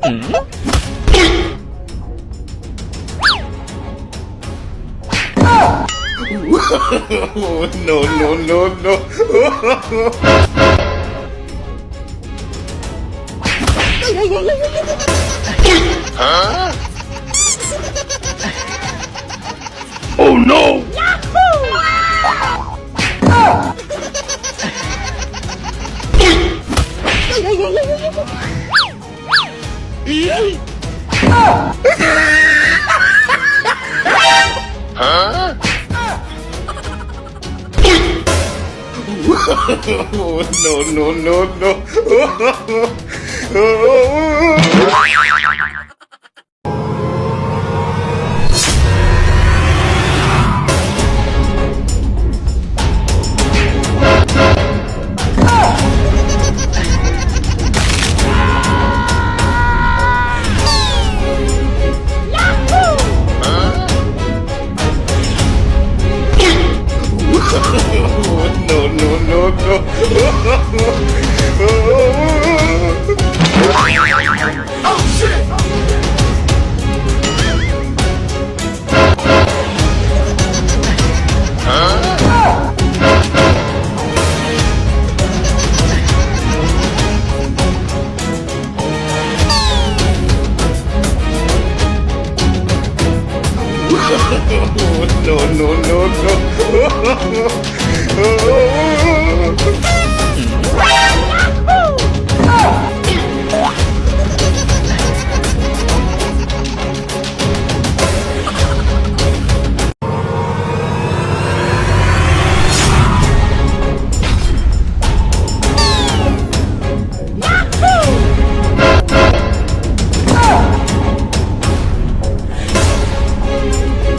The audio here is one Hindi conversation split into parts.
No, no, no, no. Huh? Oh no! Huh? No, no, no, no. No, no, no, no.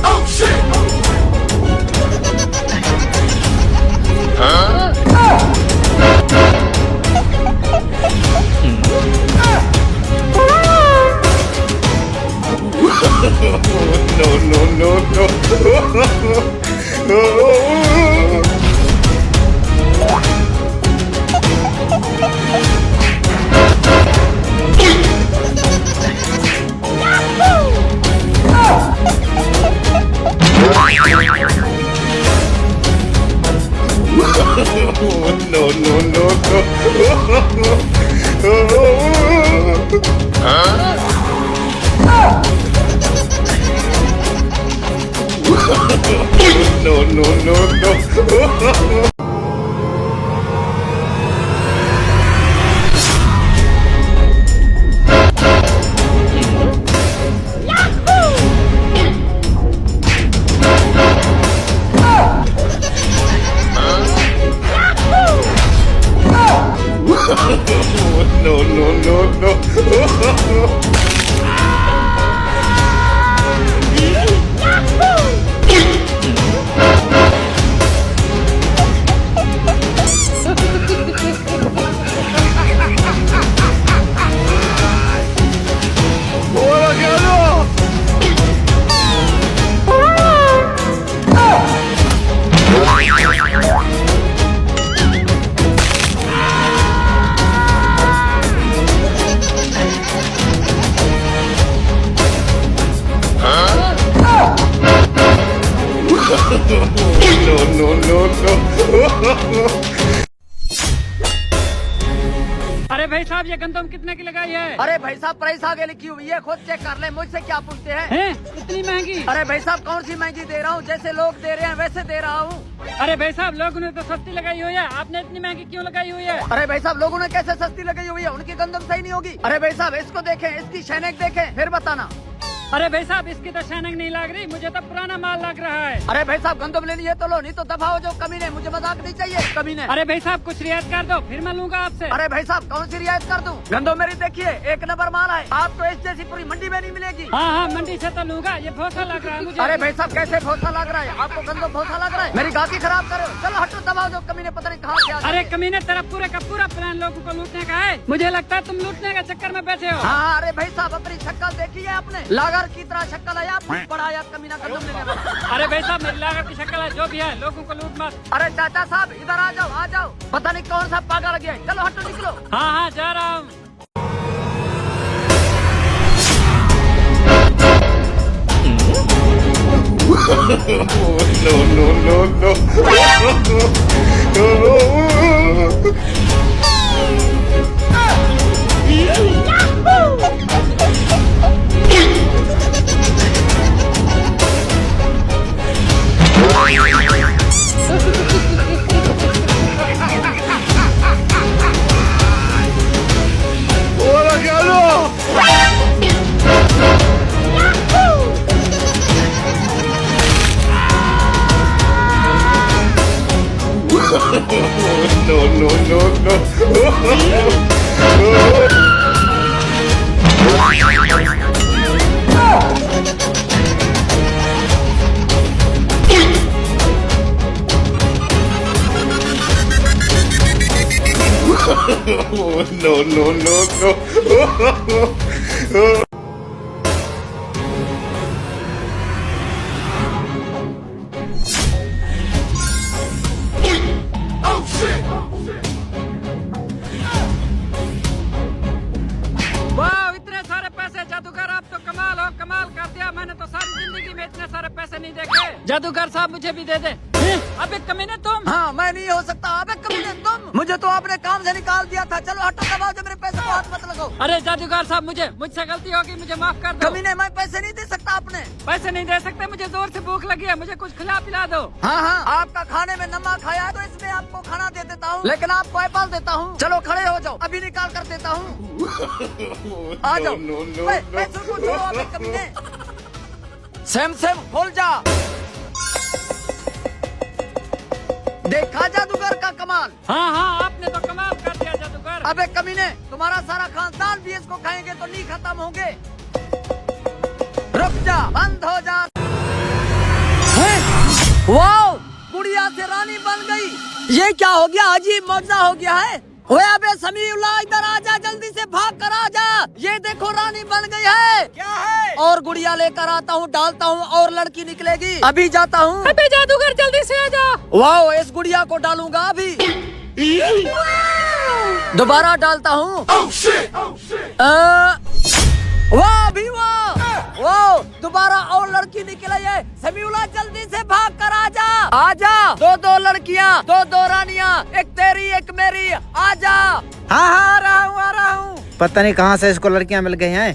Oh shit! Huh? No, no, no, no. No, no, no, no. No, no, no, no. Huh? No, no, no, no. No, no, no, no. No, no, no, no. अरे भाई साहब ये गंदम कितने की लगाई है? अरे भाई साहब प्राइस आगे लिखी हुई है, खुद चेक कर ले, मुझसे क्या पूछते हैं? हैं? इतनी महंगी? अरे भाई साहब कौन सी महंगी दे रहा हूँ, जैसे लोग दे रहे हैं वैसे दे रहा हूँ। अरे भाई साहब लोगों ने तो सस्ती लगाई हुई है, आपने इतनी महंगी क्यों लगाई हुई है? अरे भाई साहब लोगों ने कैसे सस्ती लगाई हुई है, उनकी गंदम सही नहीं होगी। अरे भाई साहब इसको देखें, इसकी शैनक देखें, फिर बताना। अरे भाई साहब इसकी तो शैनक नहीं लग रही, मुझे तो पुराना माल लग रहा है। अरे भाई साहब गंदम लेनी है तो लो, नहीं तो दफा हो जाओ कमीने, मुझे मजाक नहीं चाहिए कमीने। अरे भाई साहब कुछ रियायत कर दो, फिर मैं लूंगा आपसे। अरे भाई साहब कौन सी रियायत कर दूं? गंदम मेरी देखिए एक नंबर माल है, आपको इस जैसी पूरी मंडी में नहीं मिलेगी। हाँ हाँ मंडी से तो लूंगा, ये भोसा लग रहा है मुझे। अरे भाई साहब कैसे भोसा लग रहा है, आपको गंदम भोसा लग रहा है, मेरी गाकी खराब करो। चलो हटो, दबाओ जो कमीने, पता नहीं कहाँ से। अरे कमीने तेरा पूरे का पूरा प्लान लोगों को लूटने का है, मुझे लगता है तुम लूटने के चक्कर में बैठे हो। हाँ अरे भाई साहब अपनी शक्ल देखी है आपने, लागर की तरह शक्ल है आप, बड़ा यार कमीना गंदम लेने वाला। अरे भाई साहब मेरी लागत की शक्ल है, जो भी है लोगों को लूट मत। अरे चाचा साहब इधर आ जाओ, आ जाओ, पता नहीं कौन सा पागल गया है, चलो हटो निकलो। हाँ हाँ जा रहा हूँ। no, no, no, no. ¡Hola, Carlos! No, no, no, no. No, no, no, no. वाह, इतने सारे पैसे जादूगर, आप तो कमाल हो, कमाल कर दिया। मैंने तो सारी जिंदगी में इतने सारे पैसे नहीं देखे। जादूगर साहब मुझे भी दे दे। अबे कमीने तुम। हाँ, मैं नहीं हो सकता। अबे कमीने तुम, मुझे तो आपने काम से निकाल दिया था। चलो हटो, दबाओ जो, मेरे पैसे को हाथ मत लगाओ। अरे जादूगर साहब, मुझसे गलती होगी, मुझे माफ कर दो। कमीने, मैं पैसे नहीं दे सकता। आपने पैसे नहीं दे सकते, मुझे जोर से भूख लगी है, मुझे कुछ खिला पिला दो। हाँ हाँ, आपका खाने में नमक खाया तो इसमें आपको खाना दे देता हूँ, लेकिन आपको एप्पल देता हूँ। चलो खड़े हो जाओ, अभी निकाल कर देता हूँ। आ जाओ। पैसों को छोड़ो अबे कमीने। सेम खोल जा। देखा जादूगर का कमाल। हाँ हाँ, आपने तो कमाल कर दिया जादूगर। अबे कमीने, तुम्हारा सारा खानदान भी इसको खाएंगे तो नहीं खत्म होंगे। रुक जा, बंद हो जा। वाओ, गुड़िया से रानी बन गई। ये क्या हो गया? अजीब मौजा हो गया है। ओए अबे समीउल्लाह, इधर आजा, जल्दी से भाग कर आजा। ये देखो, रानी बन गई है। क्या है? और गुड़िया लेकर आता हूँ, डालता हूँ और लड़की निकलेगी। अभी जाता हूँ। अबे जादूगर, जल्दी से आजा। वाओ, इस गुड़िया को डालूंगा अभी। दोबारा डालता हूँ। वाह भी वाह, वाह, दोबारा और लड़की निकली है। समीउल्लाह, जल्दी से भाग कर आजा। आजा, दो लड़कियाँ, दो रानियाँ, एक तेरी एक मेरी। आजा। हाँ हाँ, आ रहा हूँ। पता नहीं कहाँ से इसको लड़कियाँ मिल गई हैं।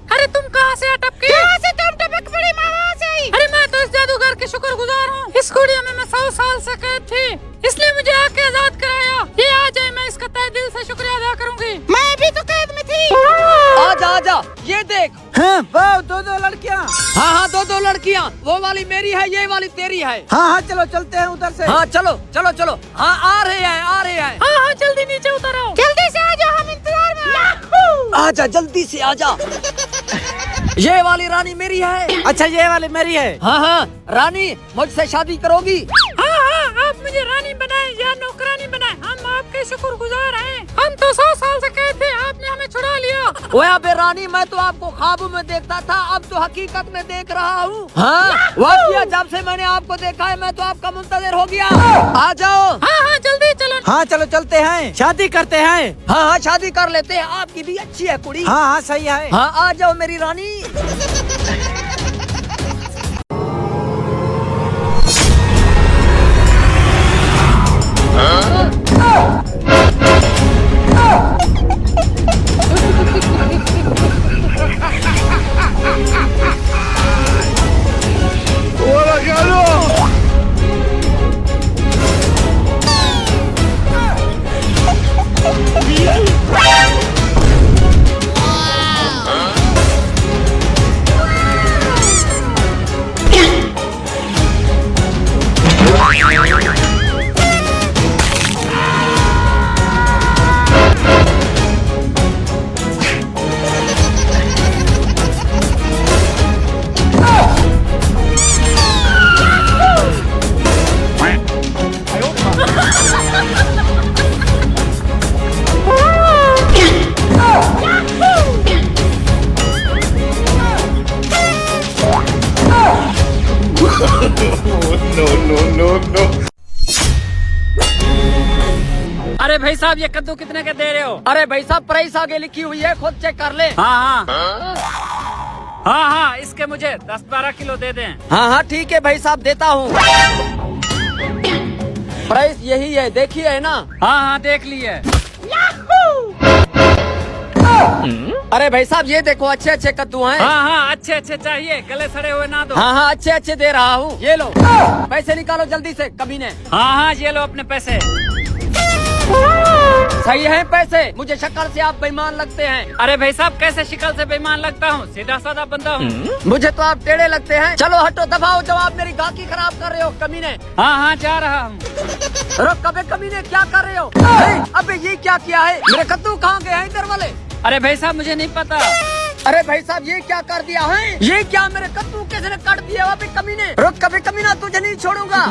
अरे तुम कहाँ से अटक पड़ी? मामा से आई। अरे मैं तो इस जादूगर के शुक्रगुजार हूँ। इस गुड़िया में मैं 100 साल से कैद थी, इसलिए मुझे आके आजाद कराया। ये आ जाए, मैं इसका तहे दिल से शुक्रिया अदा करूंगी। मैं भी तो कैद में थी। आजा आजा, ये देख। हाँ, वाह, दो लड़कियाँ। हाँ हाँ, दो लड़कियाँ। वो वाली मेरी है, ये वाली तेरी है। हाँ हाँ, चलो चलते हैं उधर से। हाँ चलो चलो चलो। हाँ, आ रहे हैं। हाँ हाँ, जल्दी नीचे उतर आओ। जल्दी से आ जाओ, हम इंतजार में हैं। आजा, जल्दी से आजा। ये वाली रानी मेरी है। अच्छा, ये वाली मेरी है। हाँ हाँ, रानी मुझसे शादी करोगी? हाँ हाँ, आप मुझे रानी बनाए या नौकरानी बनाए, हम आपके शुक्रगुजार हैं। हम तो 100 साल से कैद थे, आपने हमें छुड़ा लिया। ओए अबे रानी, मैं तो आपको ख्वाबों में देखता था, अब तो हकीकत में देख रहा हूँ। हाँ, वाकई जब से मैंने आपको देखा है, मैं तो आपका मुंतज़िर हो गया। आ जाओ। हाँ हाँ, जल्दी चलो। हाँ चलो, चलते हैं, शादी करते हैं। हाँ हाँ, शादी कर लेते हैं। आपकी भी अच्छी है कुड़ी। हाँ हाँ, सही है। हाँ, आ जाओ मेरी रानी। ¡Hola, Carlos! No. अरे भाई साहब, ये कद्दू कितने के दे रहे हो? अरे भाई साहब, प्राइस आगे लिखी हुई है, खुद चेक कर ले। हाँ हाँ हाँ हाँ, इसके मुझे 10-12 किलो दे दें। हाँ हाँ ठीक है भाई साहब, देता हूँ। प्राइस यही है, देखिए है ना। हाँ हाँ देख लिए। अरे भाई साहब ये देखो, अच्छे अच्छे कद्दू हैं। हाँ हाँ अच्छे अच्छे चाहिए, गले सड़े हुए ना दो। हाँ हाँ अच्छे अच्छे दे रहा हूँ, ये लो। पैसे निकालो जल्दी से कमीने। हाँ हाँ ये लो अपने पैसे। सही है पैसे, मुझे शक्ल से आप बेईमान लगते हैं। अरे भाई साहब कैसे शिकल से बेईमान लगता हूँ, सीधा साधा बंदा हूँ। मुझे तो आप टेढ़े लगते हैं। चलो हटो, दबाओ, जब आप मेरी गाकी खराब कर रहे हो कमीने। हाँ हाँ जा रहा हूँ। रुक, अबे कमीने क्या कर रहे हो? अबे ये क्या किया है? मेरे कद्दू कहाँ गए हैं इधर वाले? अरे भाई साहब मुझे नहीं पता। अरे भाई साहब ये क्या कर दिया है? ये क्या मेरे कद्दू किसने काट दिया? अबे कमीने रुक, कभी कमीना तुझे नहीं छोड़ूंगा।